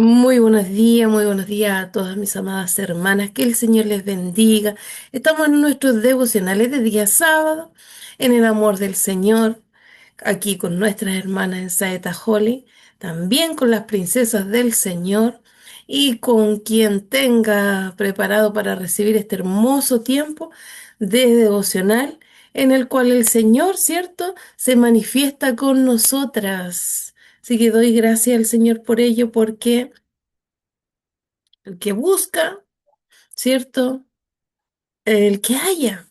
Muy buenos días a todas mis amadas hermanas. Que el Señor les bendiga. Estamos en nuestros devocionales de día sábado, en el amor del Señor, aquí con nuestras hermanas en Saeta Holly, también con las princesas del Señor y con quien tenga preparado para recibir este hermoso tiempo de devocional en el cual el Señor, ¿cierto?, se manifiesta con nosotras. Así que doy gracias al Señor por ello, porque el que busca, ¿cierto? El que haya.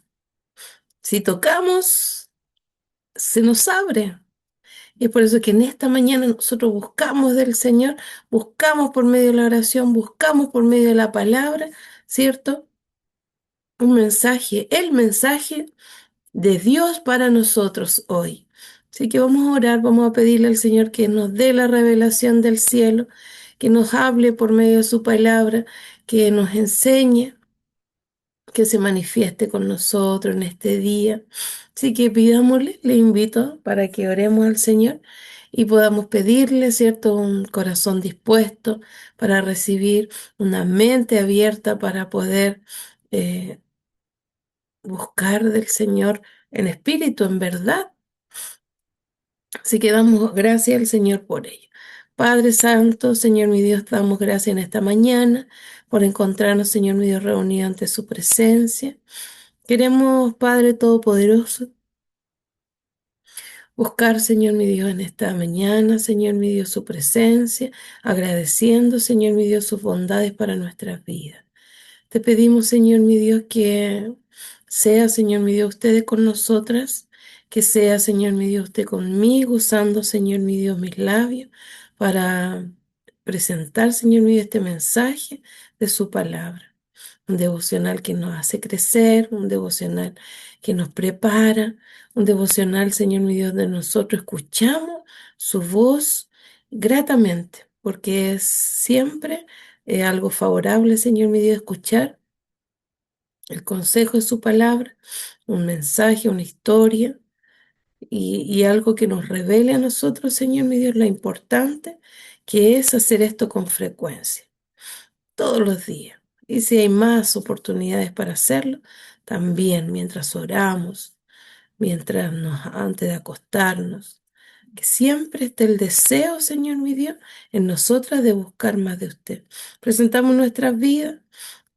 Si tocamos, se nos abre. Y es por eso que en esta mañana nosotros buscamos del Señor, buscamos por medio de la oración, buscamos por medio de la palabra, ¿cierto? Un mensaje, el mensaje de Dios para nosotros hoy. Así que vamos a orar, vamos a pedirle al Señor que nos dé la revelación del cielo, que nos hable por medio de su palabra, que nos enseñe, que se manifieste con nosotros en este día. Así que pidámosle, le invito para que oremos al Señor y podamos pedirle, ¿cierto?, un corazón dispuesto para recibir, una mente abierta para poder eh, buscar del Señor en espíritu, en verdad. Así que damos gracias al Señor por ello. Padre Santo, Señor mi Dios, damos gracias en esta mañana por encontrarnos, Señor mi Dios, reunidos ante su presencia. Queremos, Padre Todopoderoso, buscar, Señor mi Dios, en esta mañana, Señor mi Dios, su presencia, agradeciendo, Señor mi Dios, sus bondades para nuestras vidas. Te pedimos, Señor mi Dios, que sea, Señor mi Dios, usted con nosotras, que sea, Señor mi Dios, usted conmigo, usando, Señor mi Dios, mis labios para presentar, Señor mi Dios, este mensaje de su palabra. Un devocional que nos hace crecer, un devocional que nos prepara, un devocional, Señor mi Dios, de nosotros escuchamos su voz gratamente, porque es siempre algo favorable, Señor mi Dios, escuchar el consejo de su palabra, un mensaje, una historia y algo que nos revele a nosotros, Señor mi Dios, lo importante que es hacer esto con frecuencia todos los días. Y si hay más oportunidades para hacerlo, también mientras oramos, antes de acostarnos, que siempre esté el deseo, Señor mi Dios, en nosotras de buscar más de usted. Presentamos nuestras vidas.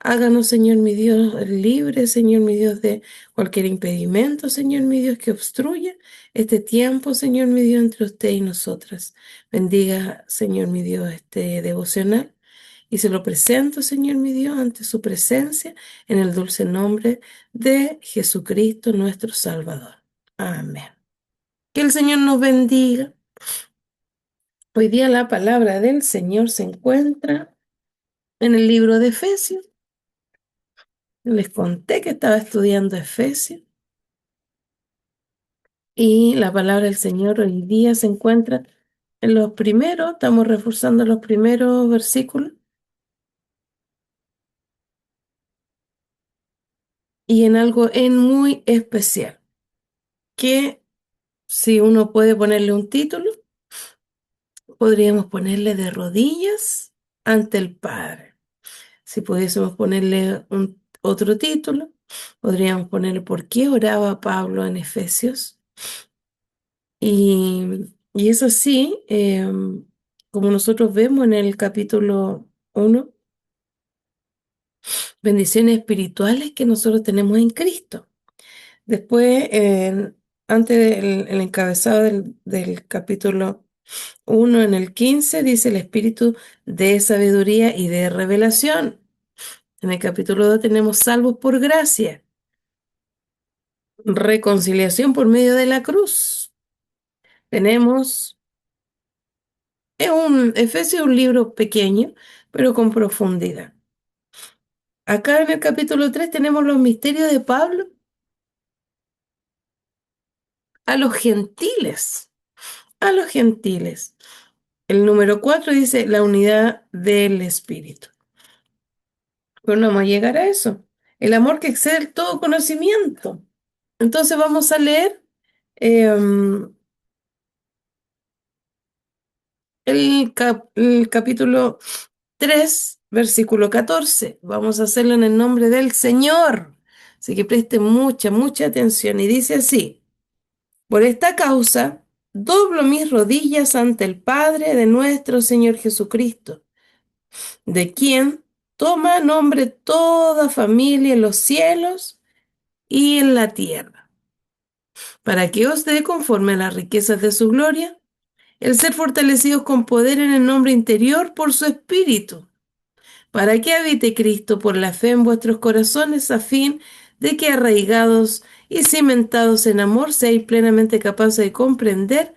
Háganos, Señor mi Dios, libre, Señor mi Dios, de cualquier impedimento, Señor mi Dios, que obstruya este tiempo, Señor mi Dios, entre usted y nosotras. Bendiga, Señor mi Dios, este devocional. Y se lo presento, Señor mi Dios, ante su presencia, en el dulce nombre de Jesucristo, nuestro Salvador. Amén. Que el Señor nos bendiga. Hoy día la palabra del Señor se encuentra en el libro de Efesios. Les conté que estaba estudiando Efesios y la palabra del Señor hoy día se encuentra en los primeros, estamos reforzando los primeros versículos y en algo en muy especial, que si uno puede ponerle un título, podríamos ponerle de rodillas ante el Padre. Si pudiésemos ponerle otro título, podríamos ponerle ¿por qué oraba Pablo en Efesios? Y es así, como nosotros vemos en el capítulo 1, bendiciones espirituales que nosotros tenemos en Cristo. Después, antes del el encabezado del capítulo 1, en el 15, dice el espíritu de sabiduría y de revelación. En el capítulo 2 tenemos salvos por gracia, reconciliación por medio de la cruz. Tenemos, Efesios es un libro pequeño, pero con profundidad. Acá en el capítulo 3 tenemos los misterios de Pablo a los gentiles, a los gentiles. El número 4 dice la unidad del Espíritu. Pero no vamos a llegar a eso. El amor que excede todo conocimiento. Entonces vamos a leer em, el capítulo 3, versículo 14. Vamos a hacerlo en el nombre del Señor. Así que presten mucha, mucha atención. Y dice así: por esta causa, doblo mis rodillas ante el Padre de nuestro Señor Jesucristo, de quien toma nombre toda familia en los cielos y en la tierra, para que os dé conforme a las riquezas de su gloria, el ser fortalecidos con poder en el nombre interior por su Espíritu, para que habite Cristo por la fe en vuestros corazones, a fin de que arraigados y cimentados en amor seáis plenamente capaces de comprender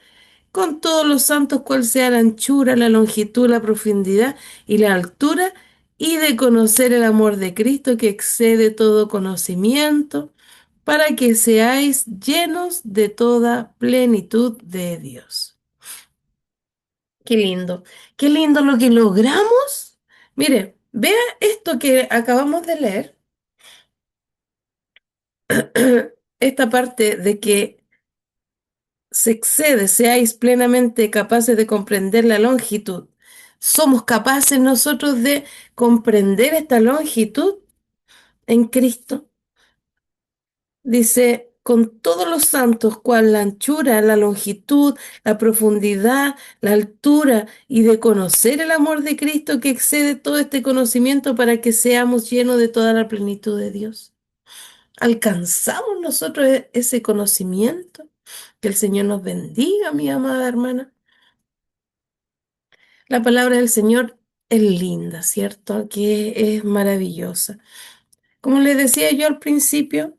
con todos los santos cuál sea la anchura, la longitud, la profundidad y la altura, y de conocer el amor de Cristo que excede todo conocimiento, para que seáis llenos de toda plenitud de Dios. Qué lindo lo que logramos. Mire, vea esto que acabamos de leer, esta parte de que se excede, seáis plenamente capaces de comprender la longitud. ¿Somos capaces nosotros de comprender esta longitud en Cristo? Dice, con todos los santos, cual la anchura, la longitud, la profundidad, la altura, y de conocer el amor de Cristo que excede todo este conocimiento para que seamos llenos de toda la plenitud de Dios. ¿Alcanzamos nosotros ese conocimiento? Que el Señor nos bendiga, mi amada hermana. La palabra del Señor es linda, ¿cierto? Que es maravillosa. Como les decía yo al principio,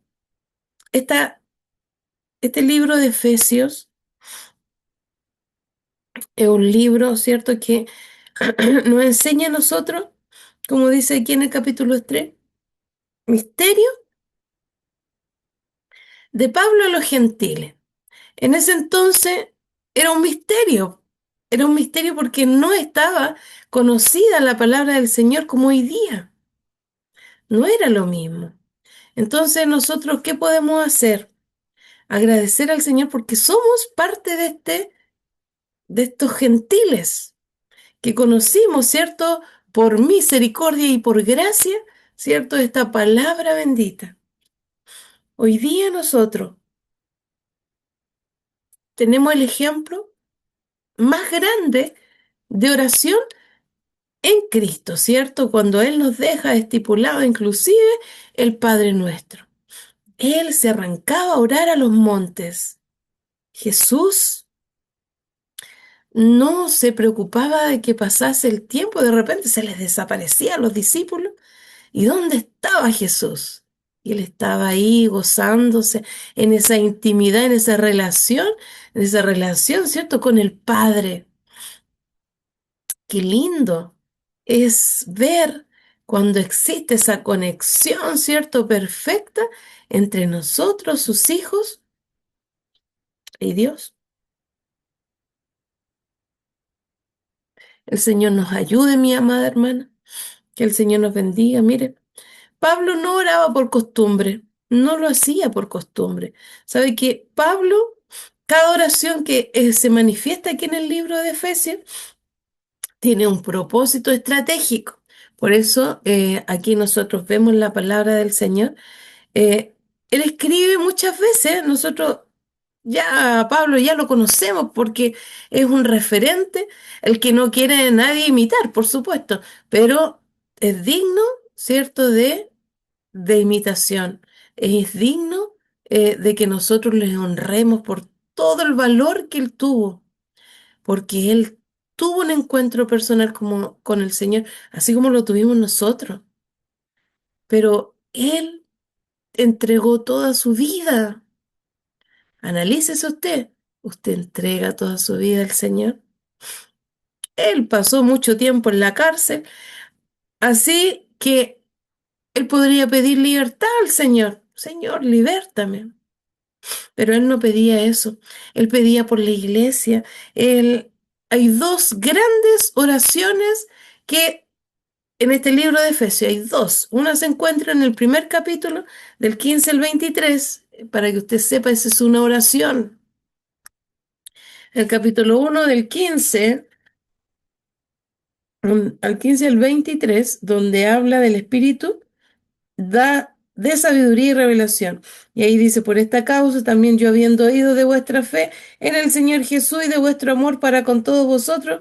este libro de Efesios es un libro, ¿cierto? Que nos enseña a nosotros, como dice aquí en el capítulo 3, misterio de Pablo a los gentiles. En ese entonces era un misterio porque no estaba conocida la palabra del Señor como hoy día, no era lo mismo. Entonces nosotros, ¿qué podemos hacer? Agradecer al Señor porque somos parte de estos gentiles que conocimos, ¿cierto? Por misericordia y por gracia, ¿cierto? Esta palabra bendita. Hoy día nosotros tenemos el ejemplo más grande de oración en Cristo, ¿cierto? Cuando Él nos deja estipulado inclusive el Padre Nuestro. Él se arrancaba a orar a los montes. Jesús no se preocupaba de que pasase el tiempo, de repente se les desaparecía a los discípulos. ¿Y dónde estaba Jesús? Y él estaba ahí gozándose en esa intimidad, en esa relación, ¿cierto? Con el Padre. Qué lindo es ver cuando existe esa conexión, ¿cierto? Perfecta entre nosotros, sus hijos, y Dios. El Señor nos ayude, mi amada hermana. Que el Señor nos bendiga. Mire, Pablo no oraba por costumbre, no lo hacía por costumbre. ¿Sabe que Pablo, cada oración que se manifiesta aquí en el libro de Efesios, tiene un propósito estratégico? Por eso aquí nosotros vemos la palabra del Señor. Eh, Él escribe muchas veces, nosotros ya a Pablo ya lo conocemos porque es un referente, el que no quiere nadie imitar, por supuesto, pero es digno, ¿cierto?, de imitación. Es digno de que nosotros les honremos por todo el valor que él tuvo, porque él tuvo un encuentro personal como, con el Señor, así como lo tuvimos nosotros, pero él entregó toda su vida. Analícese usted. ¿Usted entrega toda su vida al Señor? Él pasó mucho tiempo en la cárcel, así que él podría pedir libertad al Señor. Señor, libértame. Pero él no pedía eso. Él pedía por la iglesia. Hay dos grandes oraciones que en este libro de Efesios hay dos. Una se encuentra en el primer capítulo, del 15 al 23. Para que usted sepa, esa es una oración. El capítulo 1 del 15 al 15 al 23, donde habla del Espíritu, da de sabiduría y revelación. Y ahí dice, por esta causa también yo habiendo oído de vuestra fe en el Señor Jesús y de vuestro amor para con todos vosotros,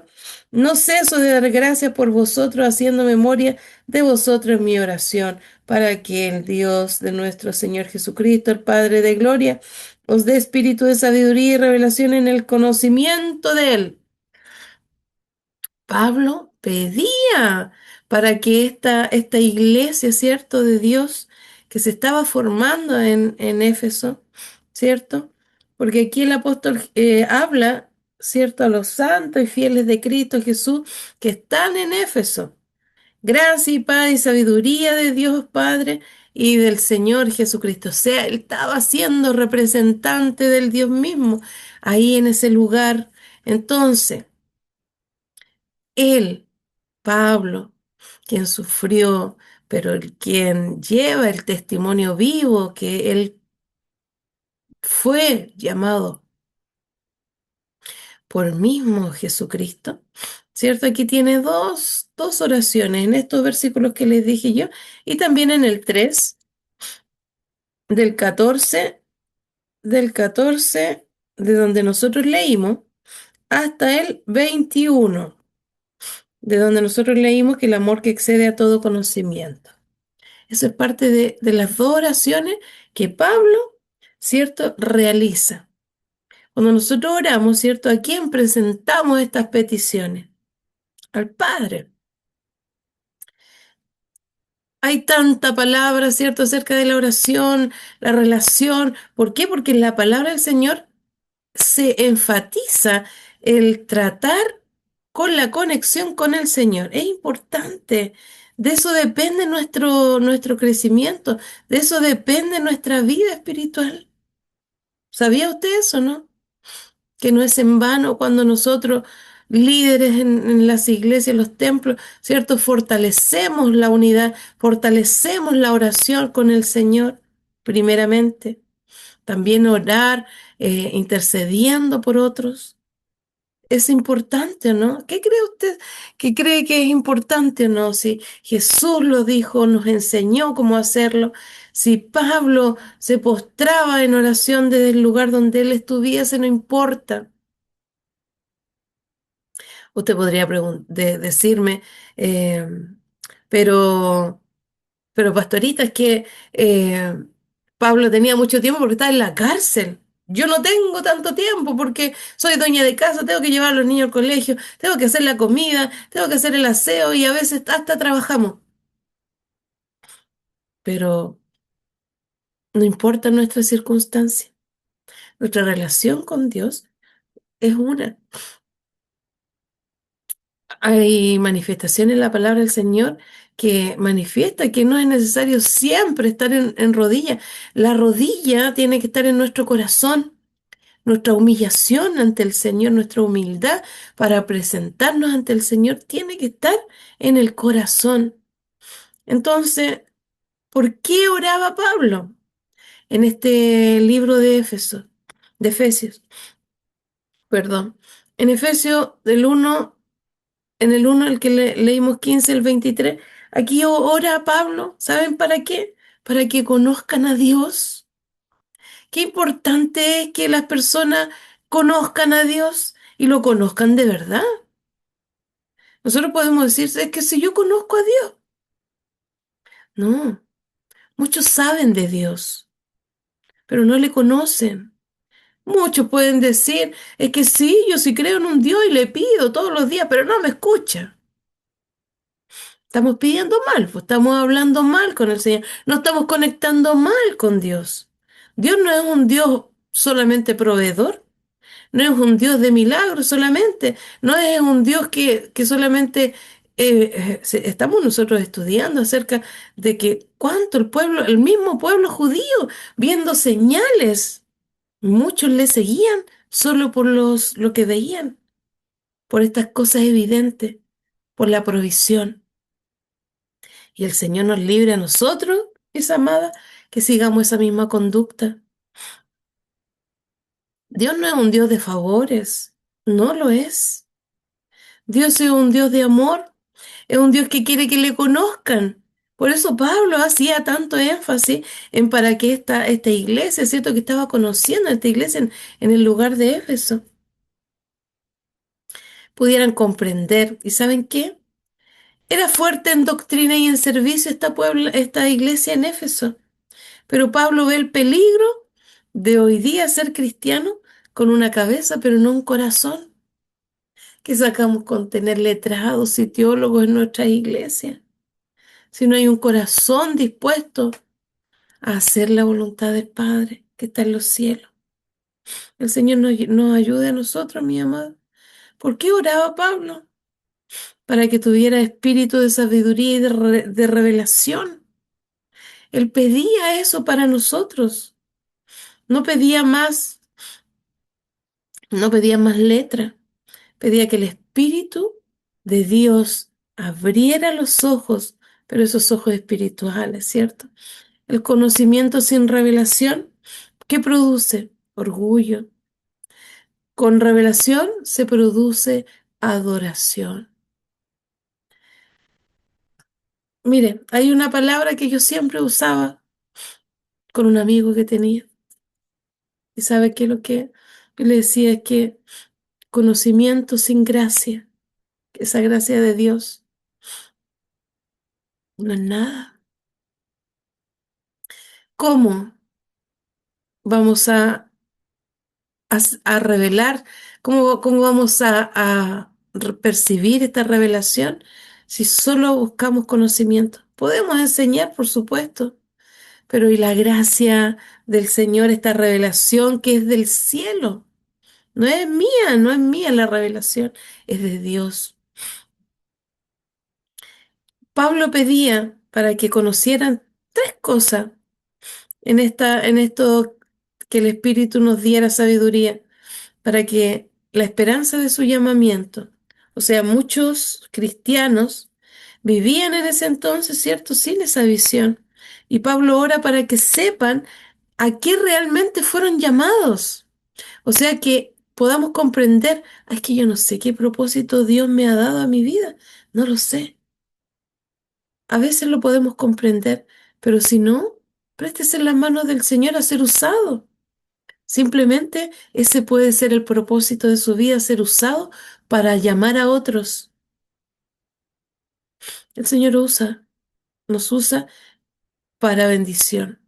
no ceso de dar gracias por vosotros, haciendo memoria de vosotros en mi oración, para que el Dios de nuestro Señor Jesucristo, el Padre de gloria, os dé espíritu de sabiduría y revelación en el conocimiento de Él. Pablo pedía para que esta iglesia, ¿cierto?, de Dios que se estaba formando en Éfeso, ¿cierto? Porque aquí el apóstol habla, ¿cierto?, a los santos y fieles de Cristo Jesús que están en Éfeso. Gracia y paz y sabiduría de Dios Padre y del Señor Jesucristo. O sea, él estaba siendo representante del Dios mismo ahí en ese lugar. Entonces, él, Pablo, quien sufrió, pero quien lleva el testimonio vivo que él fue llamado por mismo Jesucristo, ¿cierto? Aquí tiene dos oraciones en estos versículos que les dije yo y también en el 3 del 14 del 14 de donde nosotros leímos hasta el 21 de donde nosotros leímos que el amor que excede a todo conocimiento. Eso es parte de las dos oraciones que Pablo, ¿cierto?, realiza. Cuando nosotros oramos, ¿cierto?, ¿a quién presentamos estas peticiones? Al Padre. Hay tanta palabra, ¿cierto?, acerca de la oración, la relación. ¿Por qué? Porque en la palabra del Señor se enfatiza el tratar con la conexión con el Señor. Es importante. De eso depende nuestro crecimiento. De eso depende nuestra vida espiritual. ¿Sabía usted eso, no? Que no es en vano cuando nosotros, líderes en las iglesias, en los templos, ¿cierto? Fortalecemos la unidad, fortalecemos la oración con el Señor, primeramente. También orar, intercediendo por otros. Es importante, ¿no? ¿Qué cree usted? ¿Qué cree que es importante o no? Si Jesús lo dijo, nos enseñó cómo hacerlo. Si Pablo se postraba en oración desde el lugar donde él estuviese, no importa. Usted podría decirme, eh, pero, pero pastorita, es que Pablo tenía mucho tiempo porque estaba en la cárcel. Yo no tengo tanto tiempo porque soy dueña de casa, tengo que llevar a los niños al colegio, tengo que hacer la comida, tengo que hacer el aseo y a veces hasta trabajamos. Pero no importa nuestra circunstancia, nuestra relación con Dios es una. Hay manifestación en la palabra del Señor que manifiesta que no es necesario siempre estar en rodilla. La rodilla tiene que estar en nuestro corazón, nuestra humillación ante el Señor, nuestra humildad para presentarnos ante el Señor tiene que estar en el corazón. Entonces, ¿por qué oraba Pablo en este libro de Efesios, perdón? En Efesios en el uno el que leímos 15 el 23, aquí ora Pablo, ¿saben para qué? Para que conozcan a Dios. Qué importante es que las personas conozcan a Dios y lo conozcan de verdad. Nosotros podemos decir, es que si yo conozco a Dios, no, muchos saben de Dios, pero no le conocen. Muchos pueden decir, es que sí, yo sí creo en un Dios y le pido todos los días, pero no me escucha. Estamos pidiendo mal, pues estamos hablando mal con el Señor, no estamos conectando mal con Dios. Dios no es un Dios solamente proveedor, no es un Dios de milagros solamente, no es un Dios que solamente estamos nosotros estudiando acerca de que cuánto el pueblo, el mismo pueblo judío, viendo señales, muchos le seguían solo por lo que veían, por estas cosas evidentes, por la provisión. Y el Señor nos libre a nosotros, mis amadas, que sigamos esa misma conducta. Dios no es un Dios de favores, no lo es. Dios es un Dios de amor Es un Dios que quiere que le conozcan. Por eso Pablo hacía tanto énfasis en para que esta iglesia, ¿cierto? Que estaba conociendo a esta iglesia en el lugar de Éfeso, pudieran comprender. ¿Y saben qué? Era fuerte en doctrina y en servicio esta iglesia en Éfeso. Pero Pablo ve el peligro de hoy día ser cristiano con una cabeza, pero no un corazón. ¿Qué sacamos con tener letrados y teólogos en nuestra iglesia? Si no hay un corazón dispuesto a hacer la voluntad del Padre que está en los cielos. El Señor nos ayude a nosotros, mi amado. ¿Por qué oraba Pablo? Para que tuviera espíritu de sabiduría y de revelación. Él pedía eso para nosotros. No pedía más, no pedía más letra. Pedía que el Espíritu de Dios abriera los ojos, pero esos ojos espirituales, ¿cierto? El conocimiento sin revelación, ¿qué produce? Orgullo. Con revelación se produce adoración. Mire, hay una palabra que yo siempre usaba con un amigo que tenía. ¿Y sabe qué es lo que yo le decía? Es que conocimiento sin gracia, esa gracia de Dios, no es nada. ¿Cómo vamos a revelar, cómo vamos a percibir esta revelación si solo buscamos conocimiento? Podemos enseñar, por supuesto, pero ¿y la gracia del Señor, esta revelación que es del cielo? No es mía la revelación, es de Dios. Pablo pedía para que conocieran tres cosas en esto que el Espíritu nos diera sabiduría, para que la esperanza de su llamamiento, o sea, muchos cristianos vivían en ese entonces, ¿cierto?, sin esa visión. Y Pablo ora para que sepan a qué realmente fueron llamados. O sea, que podamos comprender, es que yo no sé qué propósito Dios me ha dado a mi vida, no lo sé. A veces lo podemos comprender, pero si no, préstese en las manos del Señor a ser usado. Simplemente ese puede ser el propósito de su vida, ser usado para llamar a otros. El Señor nos usa para bendición,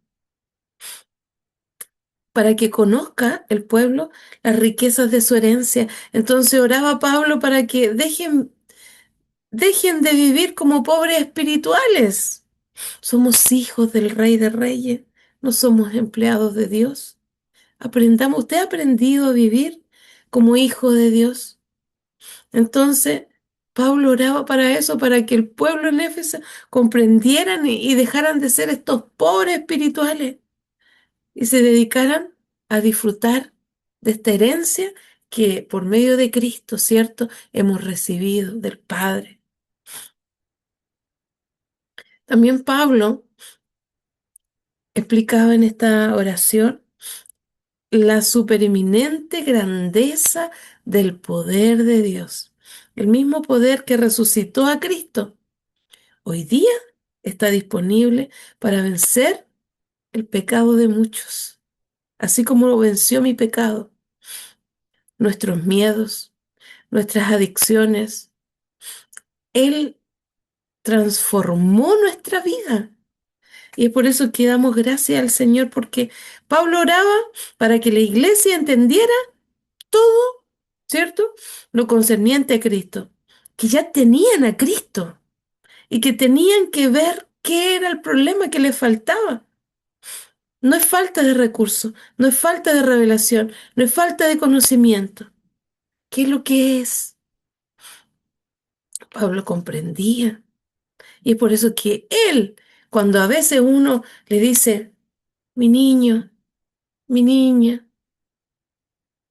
para que conozca el pueblo las riquezas de su herencia. Entonces oraba Pablo para que dejen de vivir como pobres espirituales. Somos hijos del Rey de Reyes, no somos empleados de Dios. Aprendamos, ¿usted ha aprendido a vivir como hijo de Dios? Entonces, Pablo oraba para eso, para que el pueblo en Éfeso comprendieran y dejaran de ser estos pobres espirituales y se dedicaran a disfrutar de esta herencia que por medio de Cristo, ¿cierto?, hemos recibido del Padre. También Pablo explicaba en esta oración la supereminente grandeza del poder de Dios. El mismo poder que resucitó a Cristo, hoy día está disponible para vencer el pecado de muchos, así como lo venció mi pecado, nuestros miedos, nuestras adicciones. Él transformó nuestra vida. Y es por eso que damos gracias al Señor, porque Pablo oraba para que la iglesia entendiera todo, ¿cierto?, lo concerniente a Cristo, que ya tenían a Cristo y que tenían que ver qué era el problema que les faltaba. No es falta de recursos, no es falta de revelación, no es falta de conocimiento. ¿Qué es lo que es? Pablo comprendía. Y es por eso que él, cuando a veces uno le dice, mi niño, mi niña,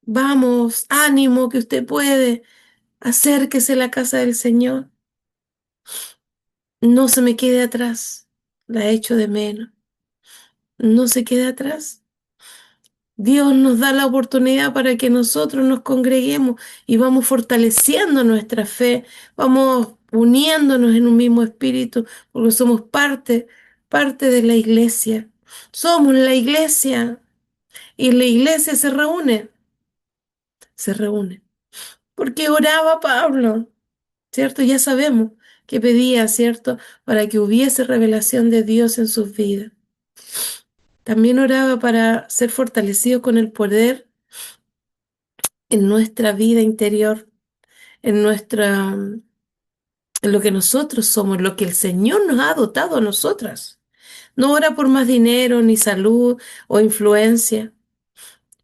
vamos, ánimo que usted puede, acérquese a la casa del Señor, no se me quede atrás, la echo de menos, no se quede atrás. Dios nos da la oportunidad para que nosotros nos congreguemos y vamos fortaleciendo nuestra fe, vamos uniéndonos en un mismo espíritu, porque somos parte de la iglesia. Somos la iglesia y la iglesia se reúne. Porque oraba Pablo, ¿cierto? Ya sabemos que pedía, ¿cierto? Para que hubiese revelación de Dios en sus vidas. También oraba para ser fortalecido con el poder en nuestra vida interior, en lo que nosotros somos, lo que el Señor nos ha dotado a nosotras. No ora por más dinero, ni salud o influencia.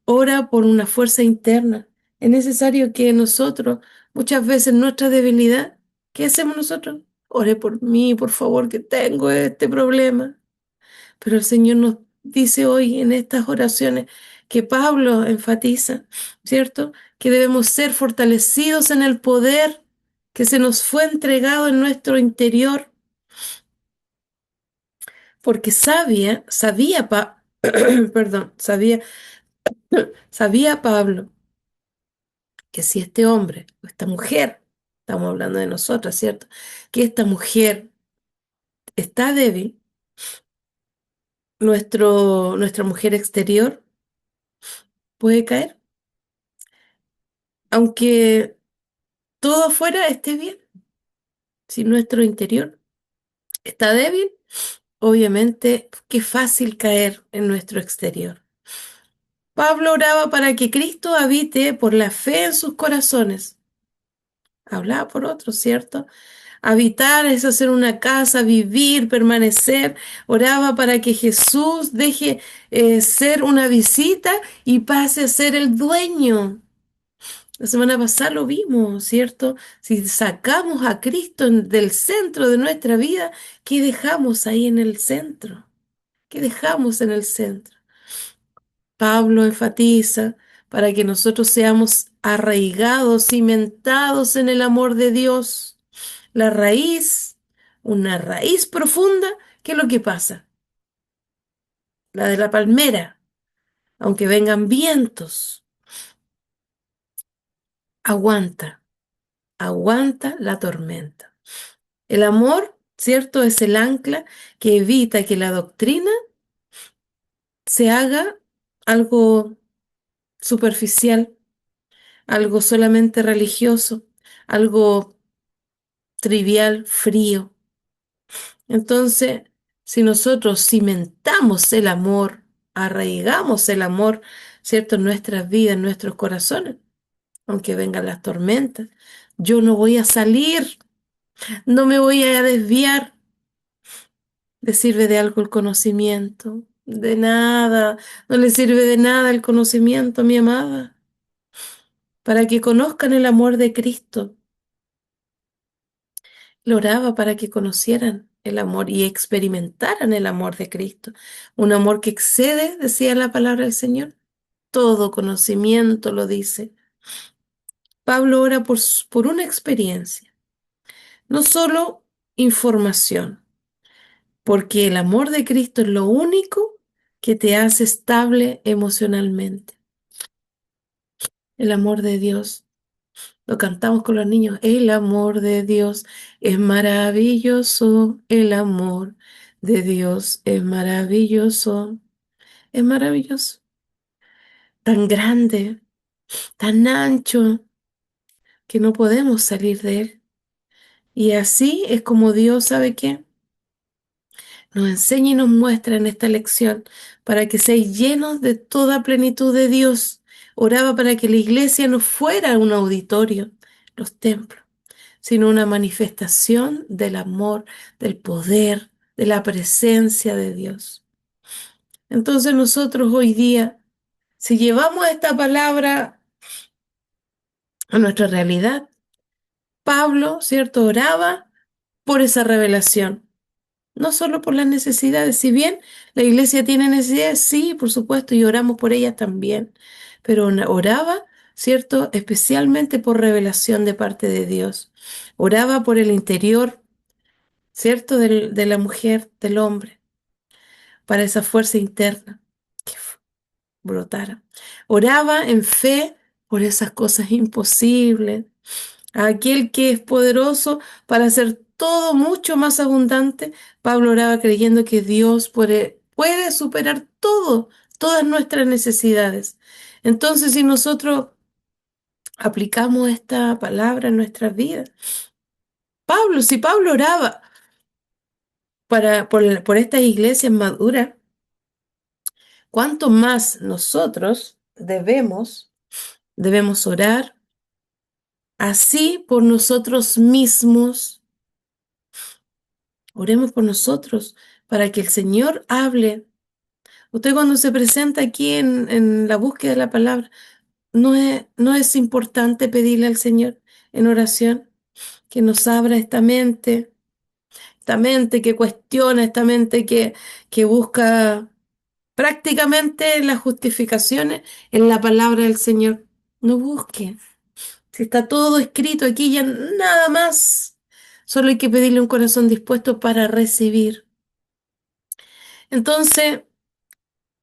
Ora por una fuerza interna. Es necesario que nosotros, muchas veces nuestra debilidad, ¿qué hacemos nosotros? Ore por mí, por favor, que tengo este problema. Pero el Señor nos dice hoy en estas oraciones que Pablo enfatiza, ¿cierto? Que debemos ser fortalecidos en el poder que se nos fue entregado en nuestro interior, porque perdón, sabía Pablo que si este hombre o esta mujer, estamos hablando de nosotras, ¿cierto? Que esta mujer está débil, nuestra mujer exterior puede caer, aunque todo afuera esté bien. Si nuestro interior está débil, obviamente qué fácil caer en nuestro exterior. Pablo oraba para que Cristo habite por la fe en sus corazones. Hablaba por otros, ¿cierto? Habitar es hacer una casa, vivir, permanecer. Oraba para que Jesús deje ser una visita y pase a ser el dueño. La semana pasada lo vimos, ¿cierto? Si sacamos a Cristo del centro de nuestra vida, ¿qué dejamos ahí en el centro? ¿Qué dejamos en el centro? Pablo enfatiza para que nosotros seamos arraigados, cimentados en el amor de Dios. La raíz, una raíz profunda, ¿qué es lo que pasa? La de la palmera, aunque vengan vientos, aguanta, aguanta la tormenta. El amor, ¿cierto? Es el ancla que evita que la doctrina se haga algo superficial, algo solamente religioso, algo trivial, frío. Entonces, si nosotros cimentamos el amor, arraigamos el amor, ¿cierto? En nuestras vidas, en nuestros corazones, aunque vengan las tormentas, yo no voy a salir, no me voy a desviar. ¿Le sirve de algo el conocimiento? De nada, no le sirve de nada el conocimiento, mi amada, para que conozcan el amor de Cristo. Lo oraba para que conocieran el amor y experimentaran el amor de Cristo. Un amor que excede, decía la palabra del Señor, todo conocimiento lo dice. Pablo ora por una experiencia, no solo información, porque el amor de Cristo es lo único que te hace estable emocionalmente. El amor de Dios, lo cantamos con los niños, el amor de Dios es maravilloso, el amor de Dios es maravilloso, tan grande, tan ancho, que no podemos salir de él. Y así es como Dios, ¿sabe qué? Nos enseña y nos muestra en esta lección para que seáis llenos de toda plenitud de Dios. Oraba para que la iglesia no fuera un auditorio, los templos, sino una manifestación del amor, del poder, de la presencia de Dios. Entonces nosotros hoy día, si llevamos esta palabra a nuestra realidad, Pablo, ¿cierto? Oraba por esa revelación. No solo por las necesidades, si bien la iglesia tiene necesidades, sí, por supuesto, y oramos por ellas también, pero oraba, ¿cierto? Especialmente por revelación de parte de Dios. Oraba por el interior, ¿cierto? De la mujer, del hombre, para esa fuerza interna. brotara. Oraba en fe por esas cosas imposibles. A aquel que es poderoso para hacer todo mucho más abundante. Pablo oraba creyendo que Dios puede superar todo, todas nuestras necesidades. Entonces, si nosotros aplicamos esta palabra en nuestras vidas, si Pablo oraba por estas iglesias maduras, ¿cuánto más nosotros debemos orar así por nosotros mismos? Oremos por nosotros para que el Señor hable. Usted cuando se presenta aquí en la búsqueda de la palabra, no es importante pedirle al Señor en oración que nos abra esta mente que cuestiona, esta mente que busca prácticamente las justificaciones en la palabra del Señor. No busque. Si está todo escrito aquí, ya nada más. Solo hay que pedirle un corazón dispuesto para recibir. Entonces,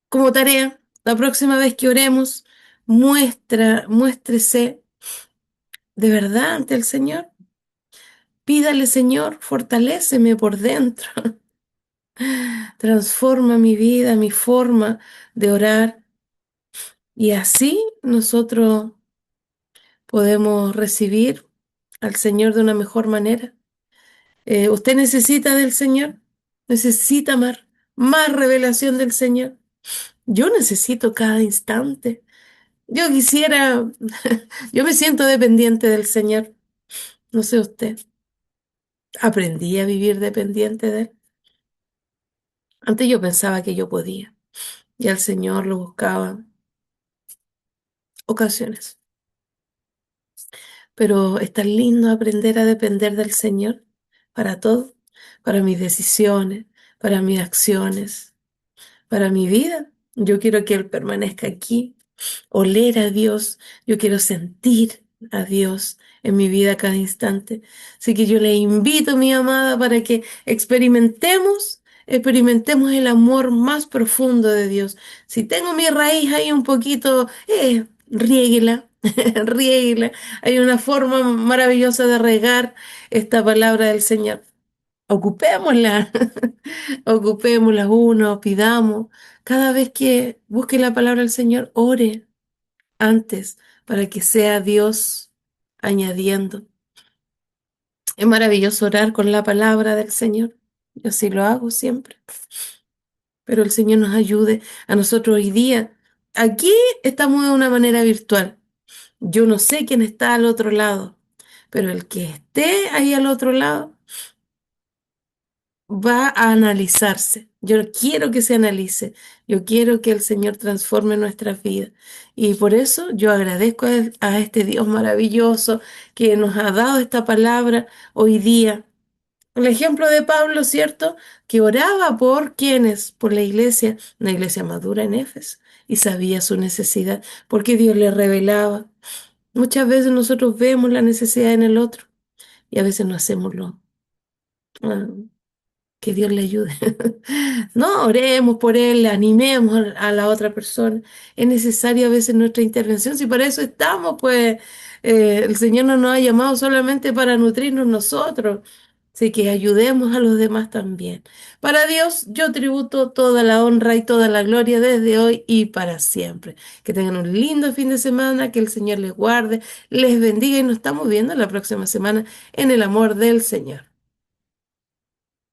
como tarea, la próxima vez que oremos, muéstrese de verdad ante el Señor. Pídale, Señor, fortaléceme por dentro. Transforma mi vida, mi forma de orar. Y así nosotros podemos recibir al Señor de una mejor manera. ¿Usted necesita del Señor? ¿Necesita más revelación del Señor? Yo necesito cada instante. Yo quisiera, yo me siento dependiente del Señor. No sé usted. Aprendí a vivir dependiente de Él. Antes yo pensaba que yo podía y al Señor lo buscaba ocasiones. Pero es tan lindo aprender a depender del Señor para todo, para mis decisiones, para mis acciones, para mi vida. Yo quiero que Él permanezca aquí, oler a Dios, yo quiero sentir a Dios en mi vida cada instante. Así que yo le invito, mi amada, para que experimentemos el amor más profundo de Dios. Si tengo mi raíz ahí un poquito, riéguela, riéguela. Hay una forma maravillosa de regar esta palabra del Señor. Ocupémosla, ocupémosla uno, pidamos. Cada vez que busque la palabra del Señor, ore antes para que sea Dios añadiendo. Es maravilloso orar con la palabra del Señor. Yo así lo hago siempre. Pero el Señor nos ayude a nosotros hoy día. Aquí estamos de una manera virtual. Yo no sé quién está al otro lado, pero el que esté ahí al otro lado va a analizarse. Yo quiero que se analice. Yo quiero que el Señor transforme nuestras vidas. Y por eso yo agradezco a este Dios maravilloso que nos ha dado esta palabra hoy día. El ejemplo de Pablo, ¿cierto? Que oraba por quienes, por la iglesia, una iglesia madura en Éfeso, y sabía su necesidad, porque Dios le revelaba. Muchas veces nosotros vemos la necesidad en el otro y a veces no hacemos ah, que Dios le ayude. No, oremos por él, animemos a la otra persona. Es necesaria a veces nuestra intervención, si para eso estamos, pues el Señor no nos ha llamado solamente para nutrirnos nosotros, así que ayudemos a los demás también. Para Dios yo tributo toda la honra y toda la gloria desde hoy y para siempre. Que tengan un lindo fin de semana, que el Señor les guarde, les bendiga y nos estamos viendo la próxima semana en el amor del Señor.